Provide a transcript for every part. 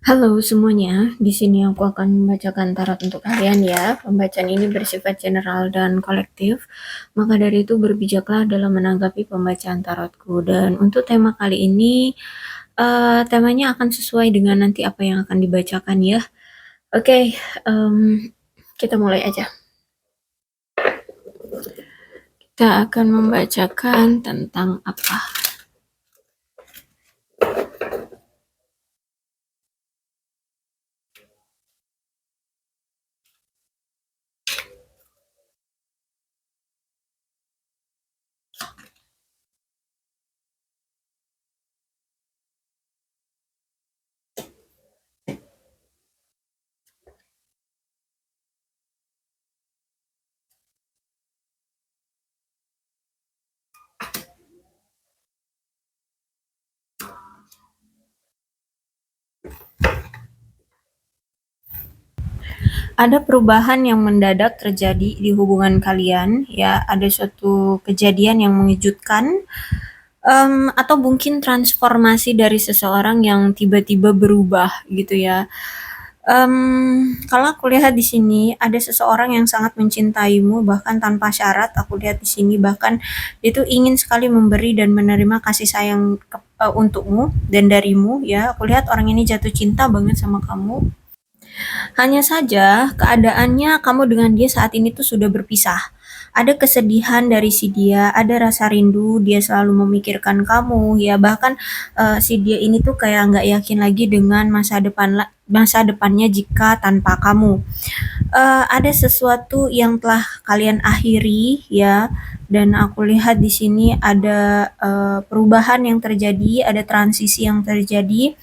Halo semuanya, di sini aku akan membacakan tarot untuk kalian ya. Pembacaan ini bersifat general dan kolektif, maka dari itu berbijaklah dalam menanggapi pembacaan tarotku. Dan untuk tema kali ini, temanya akan sesuai dengan nanti apa yang akan dibacakan ya. Oke, em, kita mulai aja. Kita akan membacakan tentang apa? Ada perubahan yang mendadak terjadi di hubungan kalian ya, ada suatu kejadian yang mengejutkan, atau mungkin transformasi dari seseorang yang tiba-tiba berubah gitu ya. Kalau aku lihat di sini ada seseorang yang sangat mencintaimu bahkan tanpa syarat. Aku lihat di sini bahkan itu ingin sekali memberi dan menerima kasih sayang untukmu dan darimu ya. Aku lihat orang ini jatuh cinta banget sama kamu. Hanya saja keadaannya kamu dengan dia saat ini tuh sudah berpisah. Ada kesedihan dari si dia, ada rasa rindu, dia selalu memikirkan kamu, ya bahkan si dia ini tuh kayak nggak yakin lagi dengan masa depannya jika tanpa kamu. Ada sesuatu yang telah kalian akhiri ya, dan aku lihat di sini ada perubahan yang terjadi, ada transisi yang terjadi,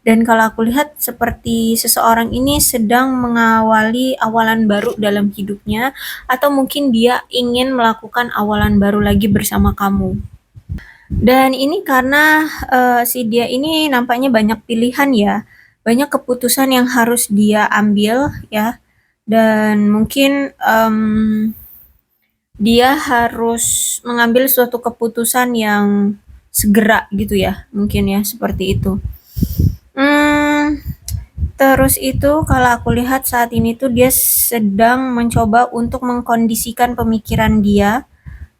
dan kalau aku lihat seperti seseorang ini sedang mengawali awalan baru dalam hidupnya, atau mungkin dia ingin melakukan awalan baru lagi bersama kamu. Dan ini karena si dia ini nampaknya banyak pilihan ya, banyak keputusan yang harus dia ambil ya, dan mungkin dia harus mengambil suatu keputusan yang segera gitu ya, mungkin ya seperti itu. Hmm, Terus itu kalau aku lihat saat ini tuh dia sedang mencoba untuk mengkondisikan pemikiran dia.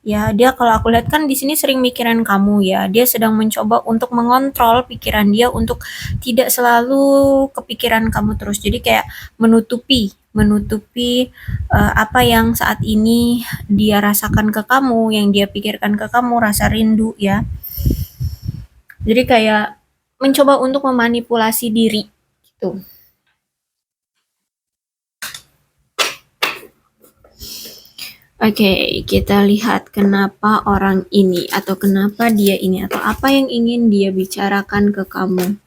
Ya, dia kalau aku lihat kan di sini sering mikirin kamu ya. Dia sedang mencoba untuk mengontrol pikiran dia untuk tidak selalu kepikiran kamu terus. Jadi kayak menutupi menutupi apa yang saat ini dia rasakan ke kamu, yang dia pikirkan ke kamu, rasa rindu ya. Jadi kayak mencoba untuk memanipulasi diri gitu. Oke, kita lihat kenapa orang ini atau kenapa dia ini atau apa yang ingin dia bicarakan ke kamu.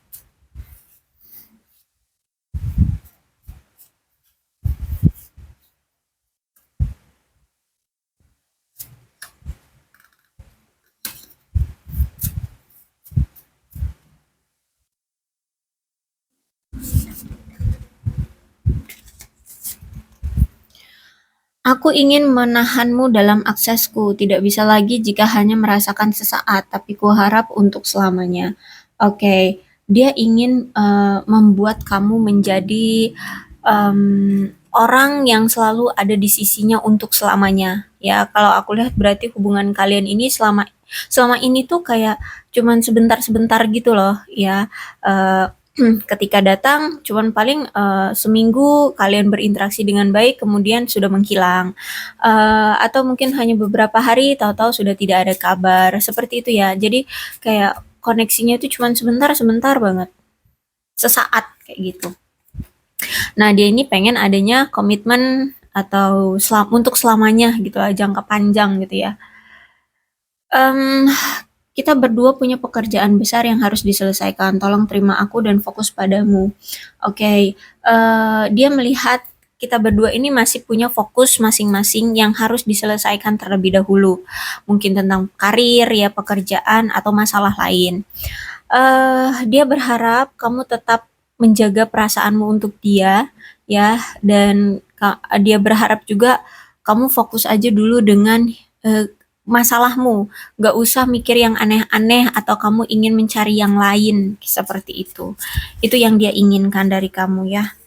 Aku ingin menahanmu dalam aksesku, tidak bisa lagi jika hanya merasakan sesaat, tapi kuharap untuk selamanya. Oke, dia ingin membuat kamu menjadi orang yang selalu ada di sisinya untuk selamanya. Ya, kalau aku lihat berarti hubungan kalian ini selama selama ini tuh kayak cuman sebentar-sebentar gitu loh, ya. Eh, Ketika datang cuman paling seminggu kalian berinteraksi dengan baik kemudian sudah menghilang, atau mungkin hanya beberapa hari tahu-tahu sudah tidak ada kabar seperti itu ya. Jadi kayak koneksinya itu cuman sebentar-sebentar banget, sesaat kayak gitu. Nah, dia ini pengen adanya komitmen atau untuk selamanya gitu lah, jangka panjang gitu ya. Em, Kita berdua punya pekerjaan besar yang harus diselesaikan. Tolong terima aku dan fokus padamu. Oke, dia melihat kita berdua ini masih punya fokus masing-masing yang harus diselesaikan terlebih dahulu. Mungkin tentang karir, ya pekerjaan atau masalah lain. Dia berharap kamu tetap menjaga perasaanmu untuk dia, ya, dan dia berharap juga kamu fokus aja dulu dengan masalahmu, nggak usah mikir yang aneh-aneh atau kamu ingin mencari yang lain, seperti itu. Itu yang dia inginkan dari kamu ya.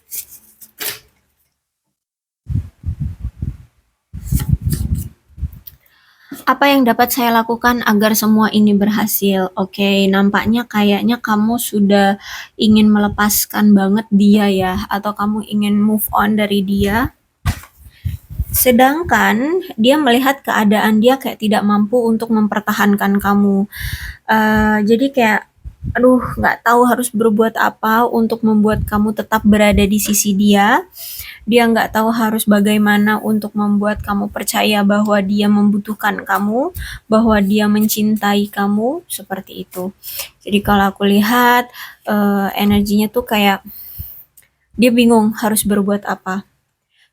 Apa yang dapat saya lakukan agar semua ini berhasil? Oke, nampaknya kayaknya kamu sudah ingin melepaskan banget dia ya, atau kamu ingin move on dari dia. Sedangkan dia melihat keadaan dia kayak tidak mampu untuk mempertahankan kamu. Jadi kayak, aduh, nggak tahu harus berbuat apa untuk membuat kamu tetap berada di sisi dia. Dia nggak tahu harus bagaimana untuk membuat kamu percaya bahwa dia membutuhkan kamu, bahwa dia mencintai kamu, seperti itu. Jadi kalau aku lihat energinya tuh kayak dia bingung harus berbuat apa.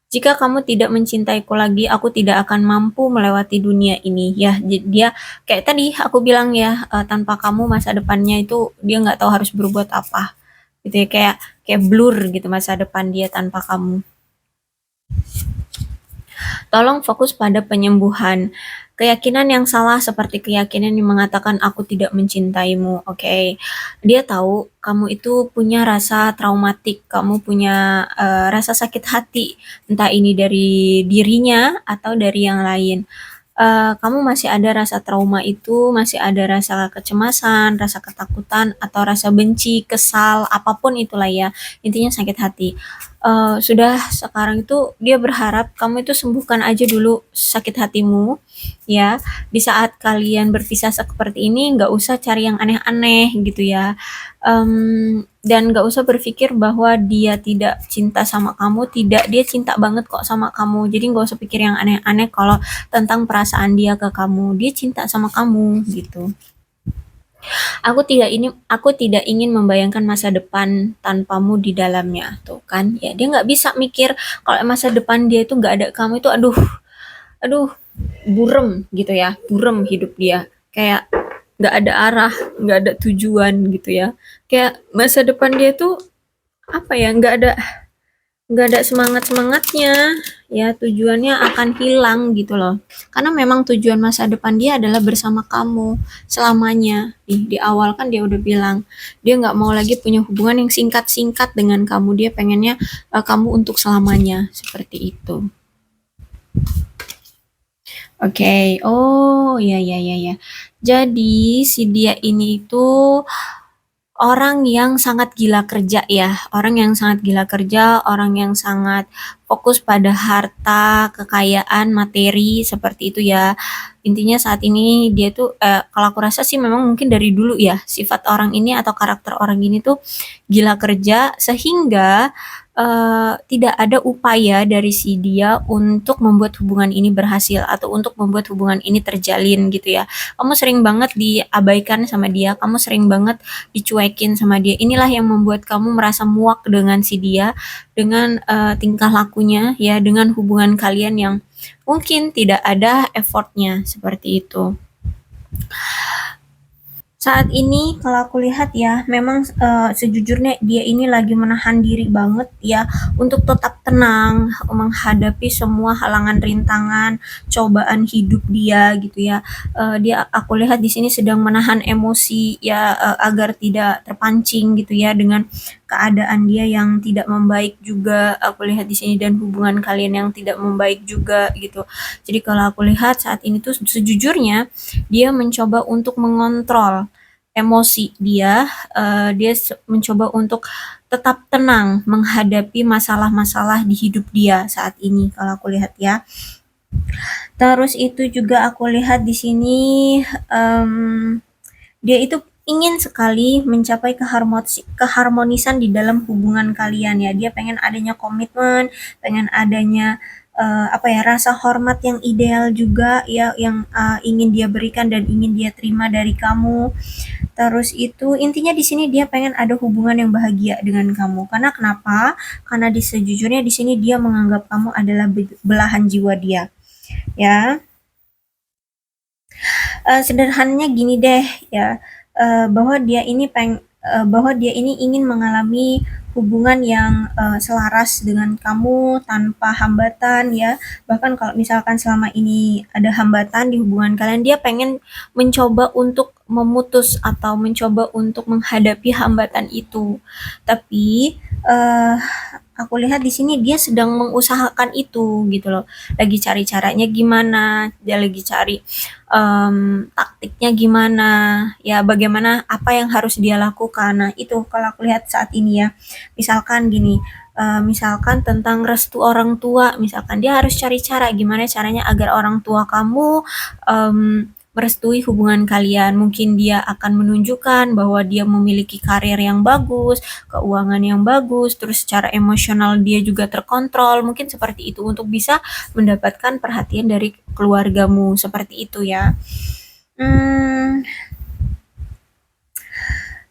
Jika kamu tidak mencintaiku lagi, aku tidak akan mampu melewati dunia ini. Ya, dia kayak tadi aku bilang ya, tanpa kamu masa depannya itu dia nggak tahu harus berbuat apa. Gitu ya, kayak kayak blur gitu masa depan dia tanpa kamu. Tolong fokus pada penyembuhan. Keyakinan yang salah seperti keyakinan yang mengatakan aku tidak mencintaimu, oke. Okay? Dia tahu kamu itu punya rasa traumatik, kamu punya rasa sakit hati, entah ini dari dirinya atau dari yang lain. Kamu masih ada rasa trauma itu, masih ada rasa kecemasan, rasa ketakutan, atau rasa benci, kesal, apapun itulah ya. Intinya sakit hati. Sudah sekarang itu dia berharap kamu itu sembuhkan aja dulu sakit hatimu, ya. Di saat kalian berpisah seperti ini, nggak usah cari yang aneh-aneh gitu ya. Dan nggak usah berpikir bahwa dia tidak cinta sama kamu, tidak, dia cinta banget kok sama kamu. Jadi nggak usah pikir yang aneh-aneh kalau tentang perasaan dia ke kamu. Dia cinta sama kamu gitu. Aku tidak ingin membayangkan masa depan tanpamu di dalamnya, tuh kan? Ya dia nggak bisa mikir kalau masa depan dia itu nggak ada kamu itu, aduh, aduh, burem gitu ya, burem hidup dia. Kayak nggak ada arah, nggak ada tujuan gitu ya. Kayak masa depan dia tuh apa ya? Nggak ada semangat-semangatnya, ya tujuannya akan hilang gitu loh. Karena memang tujuan masa depan dia adalah bersama kamu selamanya. Di awal kan dia udah bilang, dia nggak mau lagi punya hubungan yang singkat-singkat dengan kamu. Dia pengennya kamu untuk selamanya, seperti itu. Oke, oh ya ya ya ya. Jadi si dia ini tuh orang yang sangat gila kerja ya, orang yang sangat gila kerja, orang yang sangat fokus pada harta, kekayaan, materi, seperti itu ya. Intinya saat ini dia tuh, kalau aku rasa sih memang mungkin dari dulu ya, sifat orang ini atau karakter orang ini tuh gila kerja, sehingga tidak ada upaya dari si dia untuk membuat hubungan ini berhasil atau untuk membuat hubungan ini terjalin gitu ya. Kamu sering banget diabaikan sama dia, kamu sering banget dicuekin sama dia. Inilah yang membuat kamu merasa muak dengan si dia, dengan tingkah lakunya ya, dengan hubungan kalian yang mungkin tidak ada effortnya, seperti itu. Saat ini kalau aku lihat ya, memang sejujurnya dia ini lagi menahan diri banget ya untuk tetap tenang menghadapi semua halangan rintangan, cobaan hidup dia gitu ya. Dia aku lihat di sini sedang menahan emosi ya, agar tidak terpancing gitu ya dengan keadaan dia yang tidak membaik juga. Aku lihat di sini dan hubungan kalian yang tidak membaik juga gitu. Jadi kalau aku lihat saat ini tuh sejujurnya dia mencoba untuk mengontrol emosi dia, dia mencoba untuk tetap tenang menghadapi masalah-masalah di hidup dia saat ini kalau aku lihat ya. Terus itu juga aku lihat di sini, dia itu ingin sekali mencapai keharmonisan di dalam hubungan kalian ya. Dia pengen adanya komitmen, pengen adanya apa ya, rasa hormat yang ideal juga ya, yang ingin dia berikan dan ingin dia terima dari kamu. Terus itu intinya di sini dia pengen ada hubungan yang bahagia dengan kamu. Karena kenapa? Karena sejujurnya di sini dia menganggap kamu adalah belahan jiwa dia. Ya, sederhananya gini deh ya, bahwa dia ini bahwa dia ini ingin mengalami hubungan yang selaras dengan kamu tanpa hambatan ya. Bahkan kalau misalkan selama ini ada hambatan di hubungan kalian, dia pengen mencoba untuk memutus atau mencoba untuk menghadapi hambatan itu. Tapi aku lihat di sini dia sedang mengusahakan itu gitu loh. Lagi cari caranya gimana, dia lagi cari taktiknya gimana, ya bagaimana apa yang harus dia lakukan. Nah, itu kalau aku lihat saat ini ya. Misalkan gini, misalkan tentang restu orang tua, misalkan dia harus cari cara gimana caranya agar orang tua kamu merestui hubungan kalian. Mungkin dia akan menunjukkan bahwa dia memiliki karir yang bagus, keuangan yang bagus, terus secara emosional dia juga terkontrol. Mungkin seperti itu untuk bisa mendapatkan perhatian dari keluargamu, seperti itu ya. Hmm,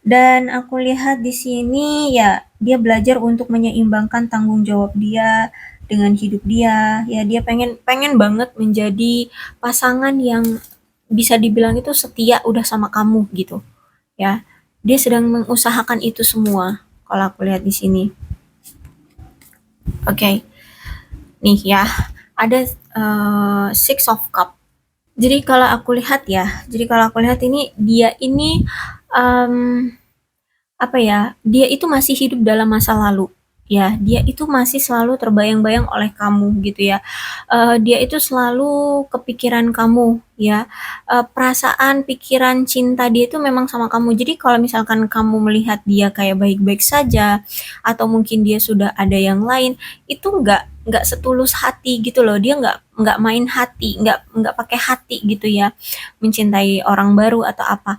dan aku lihat di sini ya dia belajar untuk menyeimbangkan tanggung jawab dia dengan hidup dia. Ya dia pengen pengen banget menjadi pasangan yang bisa dibilang itu setia udah sama kamu gitu. Ya. Dia sedang mengusahakan itu semua kalau aku lihat di sini. Oke. Okay. Nih ya, ada Six of Cup. Jadi kalau aku lihat ini dia ini um, apa ya, dia itu masih hidup dalam masa lalu. Ya, dia itu masih selalu terbayang-bayang oleh kamu gitu ya. Dia itu selalu kepikiran kamu ya. Perasaan, pikiran, cinta dia itu memang sama kamu. Jadi kalau misalkan kamu melihat dia kayak baik-baik saja atau mungkin dia sudah ada yang lain, itu nggak setulus hati gitu loh. Dia nggak main hati, nggak pakai hati gitu ya, mencintai orang baru atau apa.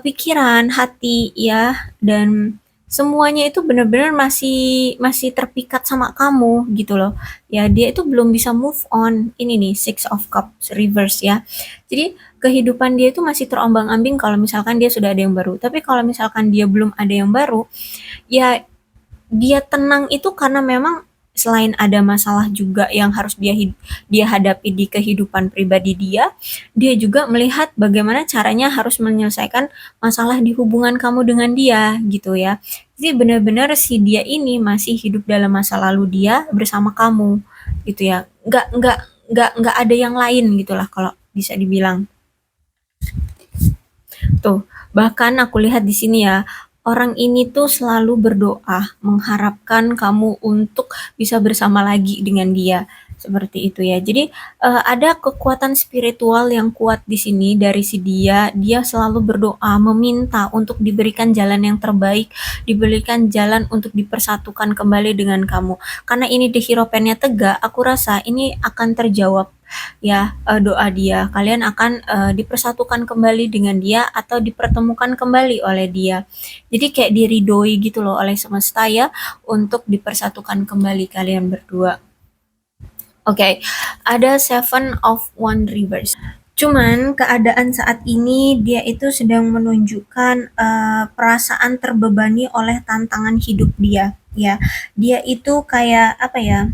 Pikiran, hati ya, dan semuanya itu benar-benar masih masih terpikat sama kamu gitu loh. Ya, dia itu belum bisa move on. Ini nih Six of Cups reverse ya. Jadi kehidupan dia itu masih terombang-ambing kalau misalkan dia sudah ada yang baru. Tapi kalau misalkan dia belum ada yang baru, ya dia tenang itu karena memang selain ada masalah juga yang harus dia hadapi di kehidupan pribadi dia, dia juga melihat bagaimana caranya harus menyelesaikan masalah di hubungan kamu dengan dia gitu ya. Jadi benar-benar si dia ini masih hidup dalam masa lalu dia bersama kamu gitu ya. Nggak ada yang lain gitulah kalau bisa dibilang. Tuh, bahkan aku lihat di sini ya, orang ini tuh selalu berdoa, mengharapkan kamu untuk bisa bersama lagi dengan dia. Seperti itu ya. Jadi ada kekuatan spiritual yang kuat di sini dari si dia. Dia selalu berdoa, meminta untuk diberikan jalan yang terbaik, diberikan jalan untuk dipersatukan kembali dengan kamu. Karena ini di Hierophantnya tegak, aku rasa ini akan terjawab ya doa dia. Kalian akan dipersatukan kembali dengan dia atau dipertemukan kembali oleh dia. Jadi kayak diridoi gitu loh oleh semesta ya untuk dipersatukan kembali kalian berdua. Oke, okay. Ada Seven of One Reverse. Cuman keadaan saat ini dia itu sedang menunjukkan perasaan terbebani oleh tantangan hidup dia. Ya, dia itu kayak apa ya?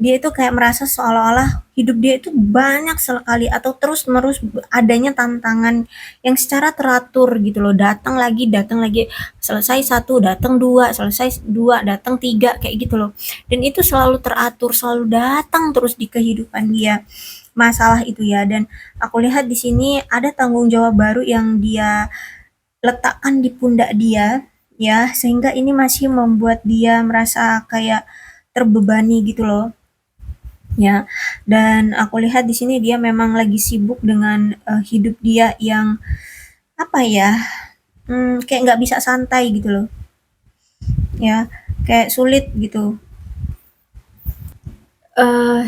Dia itu kayak merasa seolah-olah hidup dia itu banyak sekali atau terus-menerus adanya tantangan yang secara teratur gitu loh, datang lagi, selesai satu, datang dua, selesai dua, datang tiga, kayak gitu loh. Dan itu selalu teratur, selalu datang terus di kehidupan dia masalah itu ya. Dan aku lihat di sini ada tanggung jawab baru yang dia letakkan di pundak dia ya, sehingga ini masih membuat dia merasa kayak terbebani gitu loh ya. Dan aku lihat di sini dia memang lagi sibuk dengan hidup dia yang apa ya, kayak nggak bisa santai gitu loh ya, kayak sulit gitu.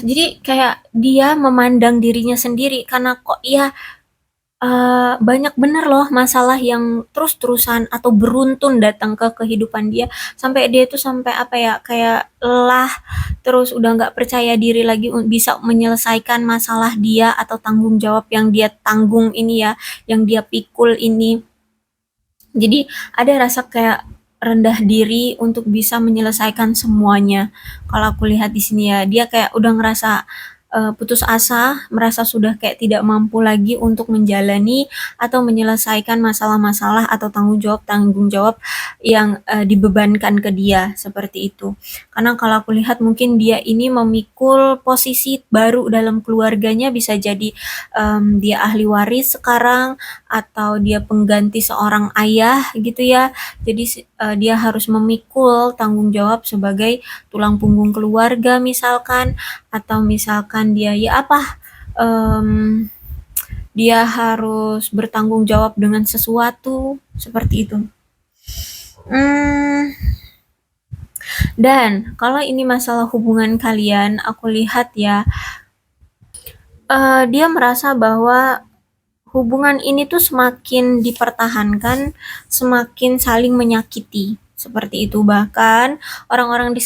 Jadi kayak dia memandang dirinya sendiri karena kok ya banyak bener loh masalah yang terus-terusan atau beruntun datang ke kehidupan dia, sampai dia tuh sampai apa ya, kayak lelah, terus udah nggak percaya diri lagi bisa menyelesaikan masalah dia atau tanggung jawab yang dia tanggung ini ya, yang dia pikul ini. Jadi ada rasa kayak rendah diri untuk bisa menyelesaikan semuanya. Kalau aku lihat di sini ya, dia kayak udah ngerasa putus asa, merasa sudah kayak tidak mampu lagi untuk menjalani atau menyelesaikan masalah-masalah atau tanggung jawab yang dibebankan ke dia, seperti itu. Karena kalau aku lihat mungkin dia ini memikul posisi baru dalam keluarganya, bisa jadi dia ahli waris sekarang atau dia pengganti seorang ayah gitu ya. Jadi dia harus memikul tanggung jawab sebagai tulang punggung keluarga misalkan, atau misalkan dia ya apa, dia harus bertanggung jawab dengan sesuatu, seperti itu. Dan kalau ini masalah hubungan kalian, aku lihat ya, dia merasa bahwa hubungan ini tuh semakin dipertahankan, semakin saling menyakiti, seperti itu. Bahkan orang-orang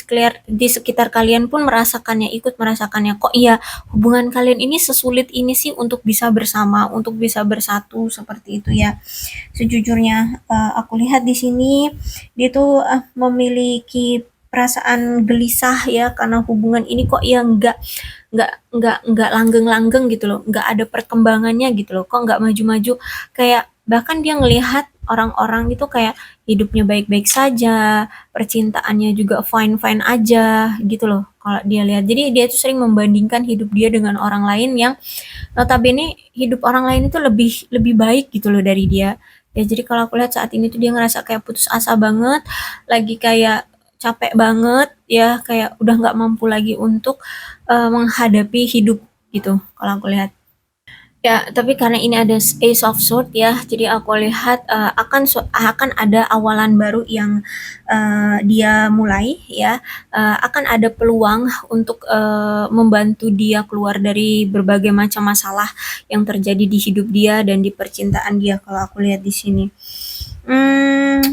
di sekitar kalian pun merasakannya, ikut merasakannya. Kok iya hubungan kalian ini sesulit ini sih untuk bisa bersama, untuk bisa bersatu, seperti itu ya. Sejujurnya aku lihat di sini dia tuh memiliki perasaan gelisah ya, karena hubungan ini kok ya nggak langgeng-langgeng gitu loh, nggak ada perkembangannya gitu loh, kok nggak maju-maju. Kayak bahkan dia ngelihat orang-orang itu kayak hidupnya baik-baik saja, percintaannya juga fine-fine aja gitu loh kalau dia lihat. Jadi dia tuh sering membandingkan hidup dia dengan orang lain yang notabene hidup orang lain itu lebih lebih baik gitu loh dari dia. Ya jadi kalau aku lihat saat ini tuh dia ngerasa kayak putus asa banget, lagi kayak capek banget ya, kayak udah nggak mampu lagi untuk menghadapi hidup gitu kalau aku lihat. Ya, tapi karena ini ada Ace of Sword ya, jadi aku lihat akan ada awalan baru yang dia mulai ya, akan ada peluang untuk membantu dia keluar dari berbagai macam masalah yang terjadi di hidup dia dan di percintaan dia kalau aku lihat di sini.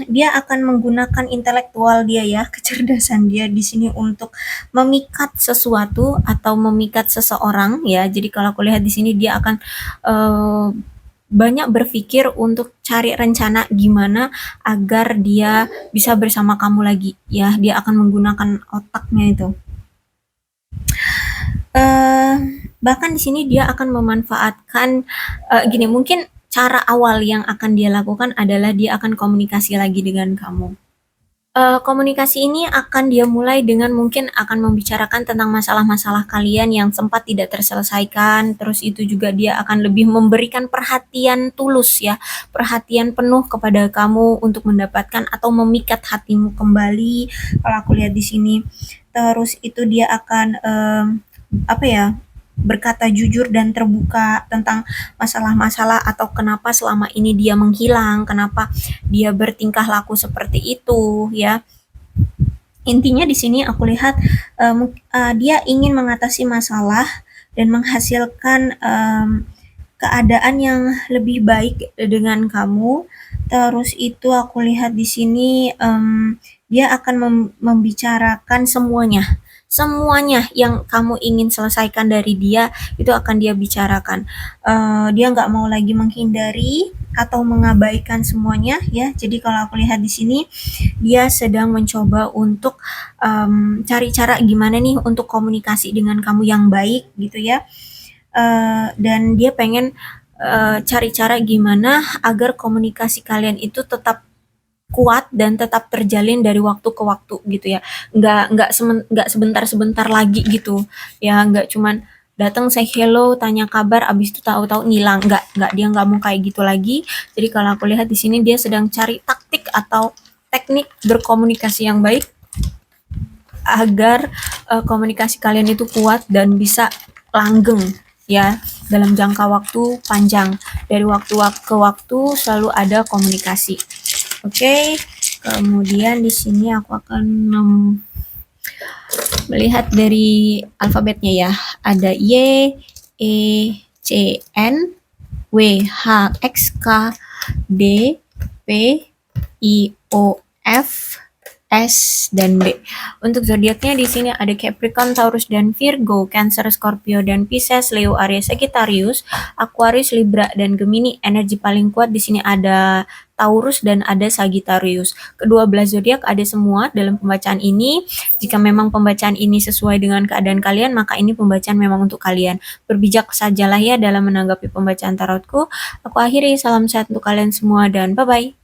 Dia akan menggunakan intelektual dia ya, kecerdasan dia di sini untuk memikat sesuatu atau memikat seseorang ya. Jadi kalau aku lihat di sini dia akan uh, banyak berpikir untuk cari rencana gimana agar dia bisa bersama kamu lagi ya. Dia akan menggunakan otaknya itu. uh, Bahkan di sini dia akan memanfaatkan gini, mungkin cara awal yang akan dia lakukan adalah dia akan komunikasi lagi dengan kamu. Komunikasi ini akan dia mulai dengan mungkin akan membicarakan tentang masalah-masalah kalian yang sempat tidak terselesaikan, terus itu juga dia akan lebih memberikan perhatian tulus ya, perhatian penuh kepada kamu untuk mendapatkan atau memikat hatimu kembali, kalau aku lihat di sini. Terus itu dia akan apa ya, berkata jujur dan terbuka tentang masalah-masalah atau kenapa selama ini dia menghilang, kenapa dia bertingkah laku seperti itu ya. Intinya di sini aku lihat dia ingin mengatasi masalah dan menghasilkan keadaan yang lebih baik dengan kamu. Terus itu aku lihat di sini dia akan membicarakan semuanya. Semuanya yang kamu ingin selesaikan dari dia itu akan dia bicarakan. Dia nggak mau lagi menghindari atau mengabaikan semuanya ya. Jadi kalau aku lihat di sini dia sedang mencoba untuk cari cara gimana nih untuk komunikasi dengan kamu yang baik gitu ya. Dan dia pengen cari cara gimana agar komunikasi kalian itu tetap kuat dan tetap terjalin dari waktu ke waktu gitu ya, nggak sebentar-sebentar lagi gitu ya, nggak cuman datang say hello tanya kabar abis itu tahu-tahu ngilang, nggak, dia nggak mau kayak gitu lagi. Jadi kalau aku lihat di sini dia sedang cari taktik atau teknik berkomunikasi yang baik agar komunikasi kalian itu kuat dan bisa langgeng ya dalam jangka waktu panjang. Dari waktu ke waktu selalu ada komunikasi. Oke, kemudian di sini aku akan melihat dari alfabetnya ya. Ada Y, E, C, N, W, H, X, K, D, P, I, O, F, S, dan B. Untuk zodiaknya di sini ada Capricorn, Taurus, dan Virgo, Cancer, Scorpio, dan Pisces, Leo, Aries, Sagittarius, Aquarius, Libra, dan Gemini. Energi paling kuat di sini ada Taurus dan ada Sagittarius. Kedua belah zodiak ada semua dalam pembacaan ini. Jika memang pembacaan ini sesuai dengan keadaan kalian, maka ini pembacaan memang untuk kalian. Berbijak sajalah ya dalam menanggapi pembacaan tarotku. Aku akhiri, salam sehat untuk kalian semua dan bye-bye.